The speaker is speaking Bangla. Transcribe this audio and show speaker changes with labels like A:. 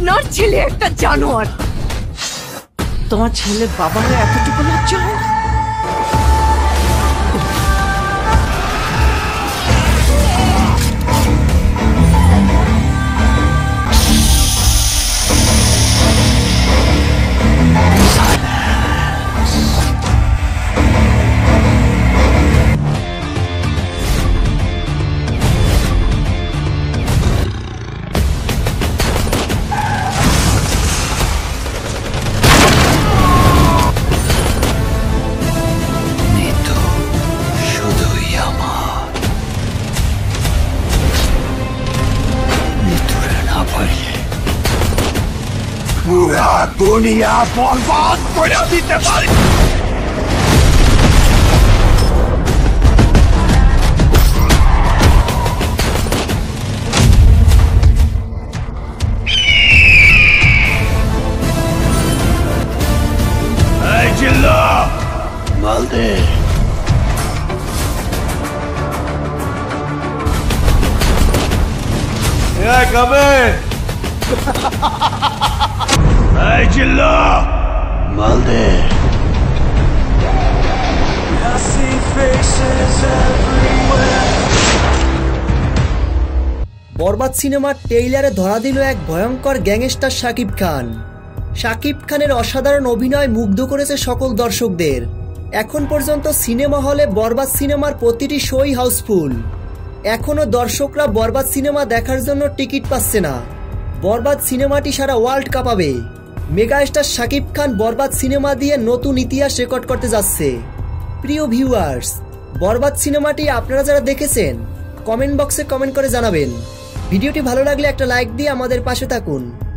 A: আপনার ছেলে একটা জানোয়ার।
B: তোমার ছেলে বাবা হয়ে এতটুকু লজ্জা হয় না?
C: পুরা দুনিয়া বরবাদ করে দিতে পারি। এই জিল্লা মালদে কবে Hey, Jilla! Malde! I see faces everywhere.
D: বরবাদ সিনেমার ট্রেইলারে ধরা দিল এক ভয়ঙ্কর গ্যাংস্টার শাকিব খান। শাকিব খানের অসাধারণ অভিনয় মুগ্ধ করেছে সকল দর্শকদের। এখন পর্যন্ত সিনেমা হলে বরবাদ সিনেমার প্রতিটি শোই হাউসফুল। এখনও দর্শকরা বরবাদ সিনেমা দেখার জন্য টিকিট পাচ্ছে না। বরবাদ সিনেমাটি সারা ওয়ার্ল্ড কাঁপাবে। মেগাস্টার শাকিব খান বরবাদ সিনেমা দিয়ে নতুন ইতিহাস রেকর্ড করতে যাচ্ছে। প্রিয় ভিউয়ার্স, বরবাদ সিনেমাটি আপনারা যারা দেখেছেন কমেন্ট বক্সে কমেন্ট করে জানাবেন। ভিডিওটি ভালো লাগলে একটা লাইক দিয়ে আমাদের পাশে থাকুন।